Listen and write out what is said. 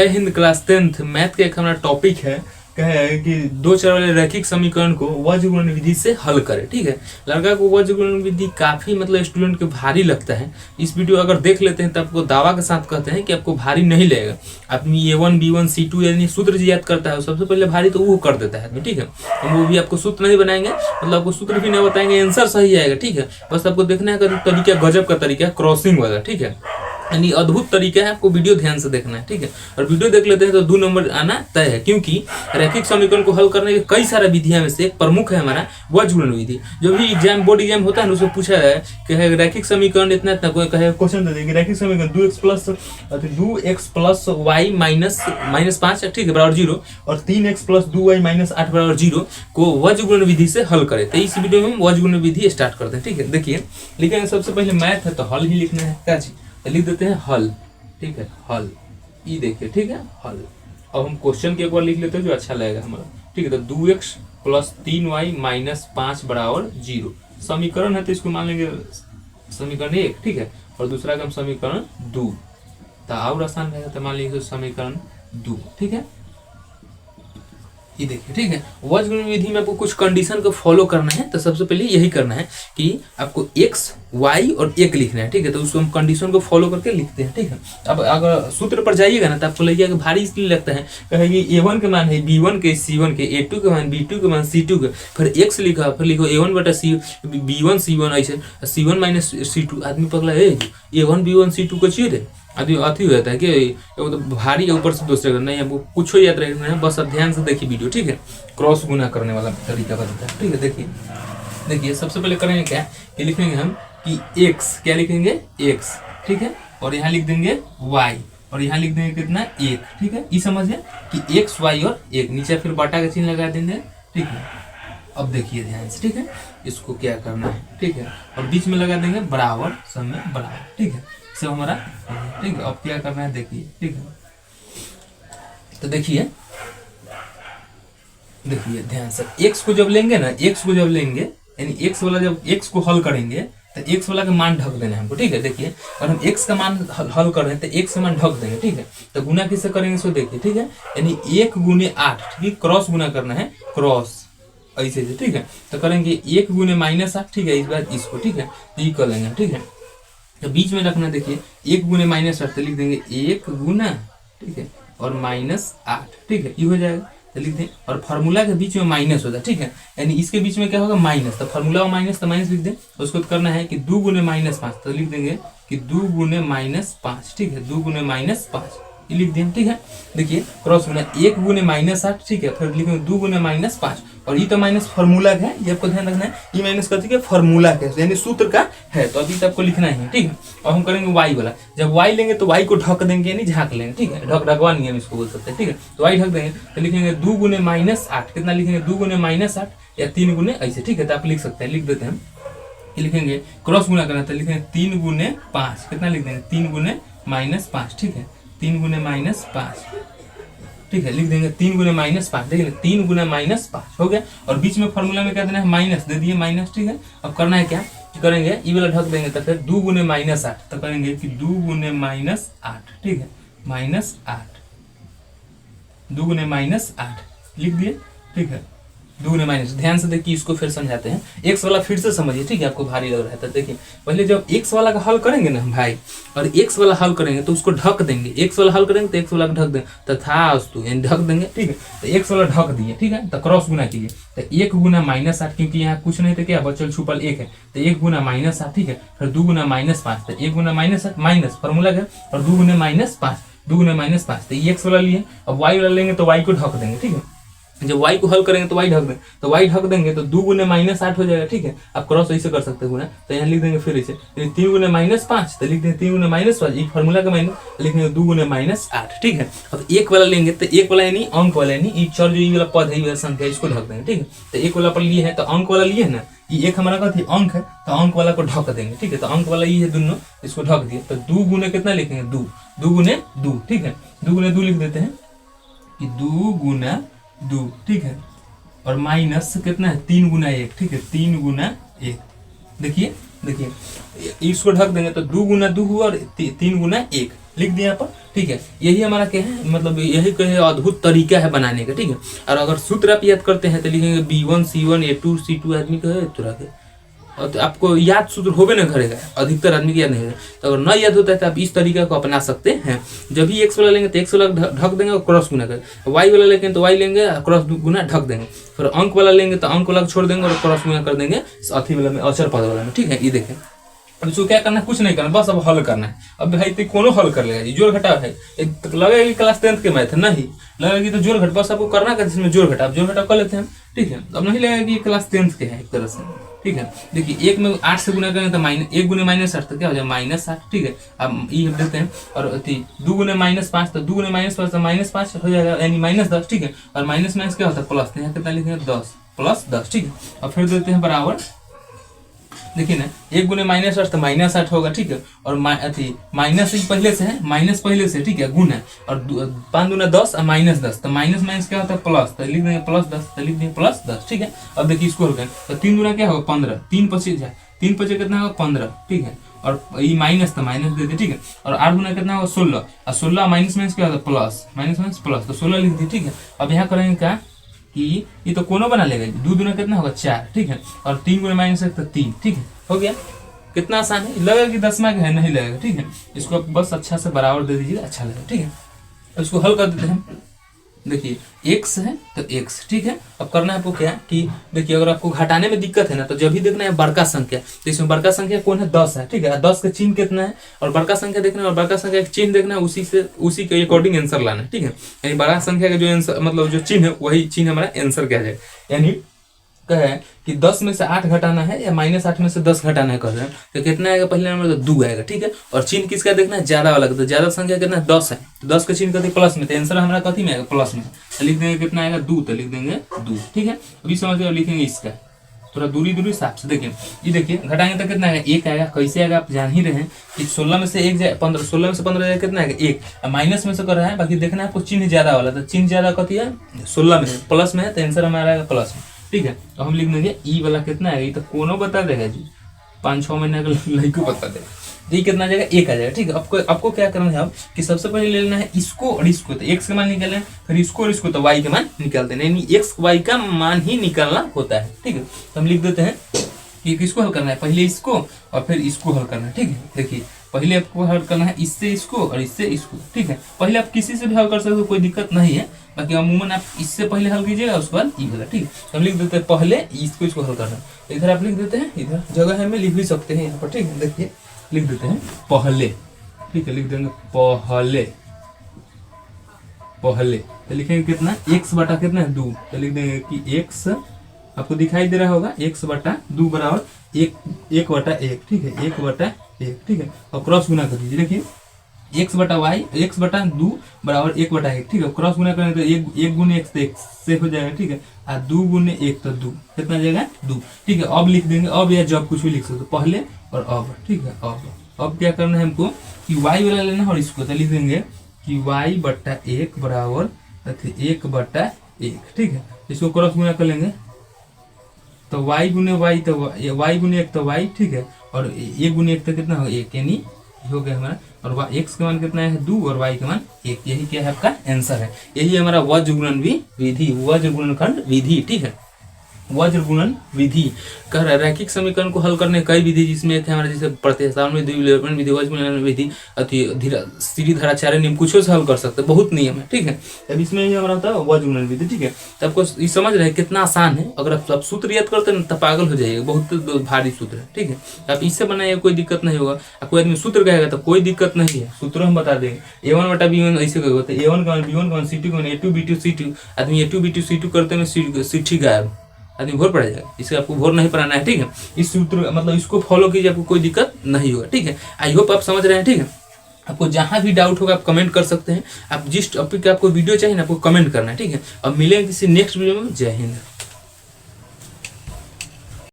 जय Hind. Class 10th math का एक हमारा टॉपिक है कि दो चर वाले रैखिक समीकरण को वज्र गुणन विधि से हल करें। ठीक है, लड़का को वज्र गुणन विधि काफी स्टूडेंट को भारी लगता है। इस वीडियो अगर देख लेते हैं तो आपको दावा के साथ कहते हैं कि आपको भारी नहीं लगेगा। आदमी A1 B1 C2 यानी सूत्र याद करता है, सबसे पहले भारी तो वो कर देता है आदमी। ठीक है, हम वो भी आपको सूत्र नहीं बनाएंगे, आपको सूत्र भी नहीं बताएंगे, आंसर सही आएगा। ठीक है, बस आपको देखना है तरीका गजब का तरीका है, क्रॉसिंग वाला। ठीक है, यानी अद्भुत तरीका है, आपको वीडियो ध्यान से देखना है। ठीक है, और वीडियो देख लेते हैं तो 2 नंबर आना तय है, क्योंकि रैखिक समीकरण को हल करने के कई सारे विधियां में से एक प्रमुख है हमारा वज्र गुणन विधि। जो भी एग्जाम बोर्ड एग्जाम होता है ना, उसमें पूछा है कि रैखिक समीकरण इतना इतना, कोई कहे क्वेश्चन दे देगी रैखिक समीकरण 2x प्लस y माइनस 5 ठीक है बराबर 0 और 3x प्लस 2y माइनस 8 बराबर 0 को वज्र गुणन विधि से हल करें। तो इस वीडियो में हम वज्र गुणन विधि स्टार्ट करते हैं। ठीक है, देखिए लिखेंगे सबसे पहले मैथ है तो हल ही लिखना है। क्या चीज लिख देते हैं हल। ठीक है, हल ई देखिए। ठीक है, हल। अब हम क्वेश्चन के एक बार लिख लेते हैं जो अच्छा लगेगा हमारा। ठीक है, तो 2x प्लस 3y माइनस 5 बराबर 0 समीकरण है, तो इसको मान लेंगे समीकरण 1। ठीक है, और दूसरा का हम समीकरण 2, तो और आसान रहेगा, तो मान लीजिए समीकरण 2। ठीक है, ये देखिए। ठीक है, वज्र गुणन विधि में आपको कुछ कंडीशन को फॉलो करना है। तो सबसे पहले यही करना है कि आपको x, y और 1 लिखना है। ठीक है, तो उसको हम कंडीशन को फॉलो करके लिखते हैं। ठीक है, अब अगर सूत्र पर जाइएगा ना तो आपको लगेगा भारी इसलिए लगता है, कहेंगे A1 के मान है B1 के C1 के, A2 के मान B2 के मान C2 के, फिर x लिखा, फिर लिखो A1 बटा B1 C1 ऐसे C1 माइनस C2। आदमी पगला है A1 B1 C2 को चाहिए अभी अति हो जाता है कि तो भारी है ऊपर से दूसरे करना है, कुछ याद रखना है, बस अब ध्यान से देखिए वीडियो। ठीक है, क्रॉस गुना करने वाला तरीका बताता है। ठीक है, देखिए सबसे पहले करेंगे क्या कि लिखेंगे हम कि x, क्या लिखेंगे x। ठीक है, और यहाँ लिख देंगे y और यहाँ लिख देंगे कितना 1। ठीक है, ये समझिए कि x y और 1 नीचे फिर बटा का चिन्ह लगा देंगे। ठीक है, अब देखिए ध्यान से। ठीक है, इसको क्या करना है। ठीक है, और बीच में लगा देंगे बराबर, सब में बराबर। ठीक है, से हमारा। ठीक है, अब क्या करना है देखिए। ठीक है, तो देखिए ध्यान से, x को जब लेंगे ना, x को जब लेंगे यानी x वाला जब x को हल करेंगे तो x वाला का मान ढक देना है हमको। ठीक है, देखिए और हम x का मान हल कर रहे हैं तो x का मान ढक देंगे। ठीक है, तो गुना किससे करेंगे इसको देखिए। ठीक है, यानी 1 गुने 8, ठीक है, क्रॉस गुना करना है, क्रॉस ऐसे से। ठीक है, तो करेंगे 1 गुने माइनस 8। ठीक है, इस बार इसको, ठीक है, तो ये कर लेंगे। ठीक है, तो बीच में रखना, देखिए 1 गुने माइनस 8 तो लिख देंगे 1 गुना, ठीक है, और माइनस 8। ठीक है, ये हो जाएगा, तो लिख दें, और फार्मूला के बीच में माइनस होता है। ठीक है, यानी इसके बीच में क्या होगा माइनस, तो फार्मूला में माइनस, तो माइनस लिख दें। उसको करना है कि 2 गुने माइनस 5, तो लिख देंगे कि 2 गुने माइनस 5। ठीक है, 2 गुने माइनस 5 ये लिख दें। ठीक है, देखिए क्रॉस गुना 1 गुने माइनस 8। ठीक है, फिर लिखेंगे 2 गुने माइनस 5, और ये तो माइनस फार्मूला का है, ये आपको ध्यान रखना है, ये माइनस करते हैं फार्मूला का यानी सूत्र का है, तो अभी तो आपको लिखना ही है। ठीक है, और हम करेंगे y वाला, जब y लेंगे तो y को ढक देंगे यानी झाँक लेंगे। ठीक है, ढकवा नहीं हम इसको बोल सकते हैं। ठीक है, तो y ढक देंगे तो लिखेंगे 2 गुने माइनस 8, कितना लिखेंगे 2 गुने माइनस 8 या 3 गुने ऐसे। ठीक है, तो आप लिख सकते हैं, लिख देते हैं हम, लिखेंगे क्रॉस गुना करना तो लिखेंगे 3 गुने 5, कितना लिख देंगे 3 गुने माइनस 5। ठीक है, 3 गुने माइनस 5। ठीक है, लिख देंगे 3 गुने माइनस 5, देखिए 3 गुना माइनस 5 हो गया, और बीच में फार्मूला में क्या देना है माइनस, दे दिए माइनस। ठीक है, अब करना है क्या करेंगे, ये वाला ढक देंगे, तो फिर 2 गुने माइनस 8, तो करेंगे कि 2 गुने माइनस 8। ठीक है, माइनस 8, 2 गुने माइनस 8 लिख दिए। ठीक है, 2 गुने माइनस, ध्यान से देखिए इसको फिर समझाते हैं। x वाला फिर से समझिए। ठीक है, आपको भारी लग रहा है तो देखिए पहले जब x वाला का हल करेंगे ना भाई, और x वाला हल करेंगे तो उसको ढक देंगे, x वाला हल करेंगे तो x वाला ढक देंगे, तथास्तु यानी ढक देंगे। ठीक है, तो x वाला ढक दिए। ठीक है, तो क्रॉस गुना कीजिए, तो 1 गुना माइनस 8, क्योंकि यहाँ कुछ नहीं तो क्या बचल छुपल 1 है, तो 1 गुना माइनस 8। ठीक है, फिर 2 गुना माइनस 5, तो 1 गुना माइनस 8 माइनस फार्मूला का, और 2 गुने माइनस 5, 2 गुने माइनस 5, तो ये x वाला लिए। अब y वाला लेंगे तो y को ढक देंगे। ठीक है, जब y को हल करेंगे तो y ढक देंगे, तो y ढक देंगे तो 2 गुने माइनस 8 हो जाएगा। ठीक है, आप क्रॉस ऐसे कर सकते हो गुना, तो यहाँ लिख देंगे फिर इसे 3 गुने माइनस 5, तो लिख देंगे 3 गुने माइनस 5, एक फार्मूला का माइनस लिखेंगे 2 गुने माइनस 8। ठीक है, अब 1 वाला लेंगे तो 1 वाला यानी अंक वाला, यानी ये चर जो ये वाला पद है, ये वाला संख्या, इसको ढक देंगे। ठीक है, तो 1 वाला पर लिए है तो अंक वाला लिए है ना, ये 1 हमारा का थी अंक है, तो अंक वाला को ढक देंगे। ठीक है, तो अंक वाला ये है दोनों, इसको ढक दिए, तो 2 गुने कितना लिखेंगे 2, 2 गुने 2। ठीक है, 2 गुने 2 लिख देते हैं कि 2 गुना 2। ठीक है, और माइनस कितना है 3 गुना 1। ठीक है, 3 गुना 1, देखिए इसको ढक देंगे तो 2 गुना 2 हुआ और 3 गुना 1 लिख दिया यहाँ पर। ठीक है, यही हमारा क्या है, मतलब यही कोई अद्भुत तरीका है बनाने का, ठीक है। और अगर सूत्र आप याद करते हैं तो लिखेंगे B1 C1 A2 C2 आदमी का है तरह के, और तो आपको याद सूत्र होबे ना करेगा, अधिकतर आदमी को याद नहीं होगा। तो अगर न याद होता है तो आप इस तरीका को अपना सकते हैं। जब भी एक्स वाला लेंगे तो एक्स वाला ढक देंगे और क्रॉस गुना करेंगे, वाई वाला लेंगे तो वाई लेंगे क्रॉस गुना ढक देंगे, फिर अंक वाला लेंगे तो अंक वाला छोड़ देंगे और क्रॉस गुना कर देंगे अथी वाला में, अचर पद वाला में, ठीक है। ये देखें, अब इसको क्या करना है, कुछ नहीं करना, बस अब हल करना है। अब भाई तो कोनो हल कर लेगा, जोड़ घटाव है, लगेगा क्लास 10th के मैथ नहीं लगेगी तो जोड़ घट, बस आपको करना है जिसमें जोड़ घटाव कर लेते हैं, ठीक है। अब नहीं लगेगा कि क्लास 10th के है एक तरह से, ठीक है। देखिए 1 में 8 से गुना करेंगे तो 1 गुने -8 तो क्या हो जाएगा -8, ठीक है। अब ये हम देते हैं, और 2 गुने -5 तो 2 गुने -5 तो -5 हो जाएगा, यानी -10, ठीक है। और माइनस क्या होता है प्लस, तो यहाँ कितना लिखेंगे 10 + 10, ठीक है। और फिर देते हैं बराबर, देखिए ना 1 गुने -8 तो -8 होगा, ठीक है। और माइनस पहले से है, माइनस पहले से, ठीक है, गुना, और 5 दूना 10 और -10 तो माइनस क्या होता है प्लस, तो लिख देंगे +10, तो लिख देंगे +10, ठीक है। अब देखिए इसको हल करें तो 3 दूना क्या होगा 15, 3 पचे कितना होगा 15, ठीक है। और ये माइनस तो माइनस दे दिए, ठीक है। और 8 गुना कितना होगा 16, और 16 माइनस क्या होता है प्लस, माइनस प्लस, तो 16 लिख दिए, ठीक है। अब यहाँ करेंगे क्या कि ये तो कोनो बना लेगा, 2 दूना कितना होगा 4, ठीक है। और 3 गुना -1 तो 3, ठीक है, हो गया। कितना आसान है, लगेगा कि 10वां का है, नहीं लगेगा, ठीक है। इसको आप बस अच्छा से बराबर दे दीजिएगा, अच्छा लगेगा, ठीक है। इसको हल कर देते हैं, देखिए x है तो x, ठीक है। अब करना है आपको क्या कि देखिए अगर आपको घटाने में दिक्कत है ना तो जब भी देखना है बड़का संख्या, तो इसमें बड़का संख्या कौन है 10 है, ठीक है। 10 का चिन्ह कितना है और बड़का संख्या देखना है, और बड़का संख्या का चिन्ह देखना है, उसी के अकॉर्डिंग आंसर लाना है, ठीक है। यानी बड़ा संख्या का जो आंसर मतलब जो चिन्ह है वही चिन्ह हमारा आंसर क्या जाएगा। यानी है कि 10 में से 8 घटाना है या -8 में से 10 घटाना है कर रहे हैं, तो कितना आएगा पहले नंबर तो 2 आएगा, ठीक है। और चिन्ह किसका देखना है, ज्यादा वाला, तो ज्यादा संख्या कितना है 10 है, तो 10 का चिन्ह कथी प्लस में, तो आंसर हमारा कथी में आएगा प्लस में, तो लिख देंगे कितना आएगा 2, तो लिख देंगे 2, ठीक है। अभी समझ गए, लिखेंगे इसका थोड़ा दूरी साफ से देखिए, ये देखिए घटाएंगे तो कितना आएगा 1 आएगा, कैसे आएगा आप जान ही रहे हैं कि 16 में से 1 जाए 15, 16 में से 15 जाए कितना आएगा 1, माइनस में से कर रहा है, बाकी देखना है आपको चिन्ह ज्यादा वाला, तो चिन्ह ज्यादा कथी है 16 में है, प्लस में है, तो आंसर हमारा आएगा प्लस में, ठीक है। तो हम लिख देंगे ई वाला कितना आएगा, ये तो कोनो बता देगा जी, 5-6 महीने का लड़को बता देगा, तो ये कितना आ जाएगा 1 आ जाएगा, ठीक है। आपको क्या करना है अब कि सबसे पहले ले लेना है इसको और इसको, तो x का मान निकाल लें, फिर इसको और इसको तो y का मान निकालते हैं, यानी x y का मान ही निकालना होता है, ठीक है। तो हम लिख देते हैं कि किसको हल करना है, पहले इसको और फिर इसको हल करना है, ठीक है। देखिए पहले आपको हल करना है इससे इसको और इससे इसको, ठीक है। पहले आप किसी से भी हल कर सकते हो, कोई दिक्कत नहीं है, बाकी अमूमन आप इससे पहले हल कीजिएगा, उसके बाद ई वाला, ठीक है। तो हम लिख देते हैं पहले इसको हल करना है, इधर आप लिख देते हैं, इधर जगह है में लिख भी सकते हैं यहाँ पर, ठीक है। देखिए लिख देते हैं पहले, ठीक है, लिख देंगे पहले, तो लिखेंगे कितना x बटा कितना है 2, तो लिख देंगे कि x आपको दिखाई दे रहा होगा x बटा 2 बराबर 1 बटा 1, ठीक है, 1 बटा 1, ठीक है। और क्रॉस गुना कर दीजिए, देखिए x बटा 2 बराबर 1 बटा 1, ठीक है। क्रॉस गुना करेंगे तो 1 गुने x तो x से हो जाएगा, ठीक है। और 2 गुने 1 तो 2, कितना जाएगा 2, ठीक है। अब लिख देंगे, अब या जब कुछ भी लिख सकते हो, पहले और अब, ठीक है। अब क्या करना है हमको कि y वाला लेना है और इसको, तो लिख देंगे कि y बटा 1 बराबर 1 बटा 1, ठीक है। इसको क्रॉस गुना कर लेंगे तो y गुने y तो y गुने 1 तो y, ठीक है। और 1 गुने 1 तो कितना होगा 1, यानी हो गया हमारा, और x का मान कितना है 2 और y का मान 1, यही क्या है आपका आंसर है। यही हमारा वज्र गुणन विधि, वज्र गुणनखंड विधि, ठीक है। वज्र गुणन विधि कह रहा है रैखिक समीकरण को हल करने कई विधि, जिसमें एक है हमारा जैसे प्रतिस्थापन विधि, विलोपन विधि, वज्र गुणन विधि, सीधी धाराचार्य नियम, कुछ से हल कर सकते हैं, बहुत नियम है, ठीक है। अब इसमें ही हमारा होता है वज्र गुणन विधि, ठीक है। तो आपको ये समझ रहे हैं कितना आसान है, अगर आप सूत्र याद करते हैं तो पागल हो जाइएगा, बहुत भारी सूत्र है, ठीक है। आप इससे बनाइए, कोई दिक्कत नहीं होगा। कोई आदमी सूत्र कहेगा तो कोई दिक्कत नहीं है, सूत्र हम बता देंगे, A1 बटा B1 ऐसे कहेगा, तो A1 का मान B1 का मान C2 का मान A2 B2 C2, आदमी A2 B2 C2 करते में C गायब, आदमी भोर पड़ जाएगा, इसे आपको भोर नहीं पढ़ाना है, ठीक है। इस सूत्र मतलब इसको फॉलो कीजिए, आपको कोई दिक्कत नहीं होगा, ठीक है। आई होप आप समझ रहे हैं, ठीक है। आपको जहां भी डाउट होगा आप कमेंट कर सकते हैं, आप जिस टॉपिक का आपको वीडियो चाहिए ना आपको कमेंट करना है, ठीक है। अब मिलेंगे किसी नेक्स्ट वीडियो में, जय हिंद।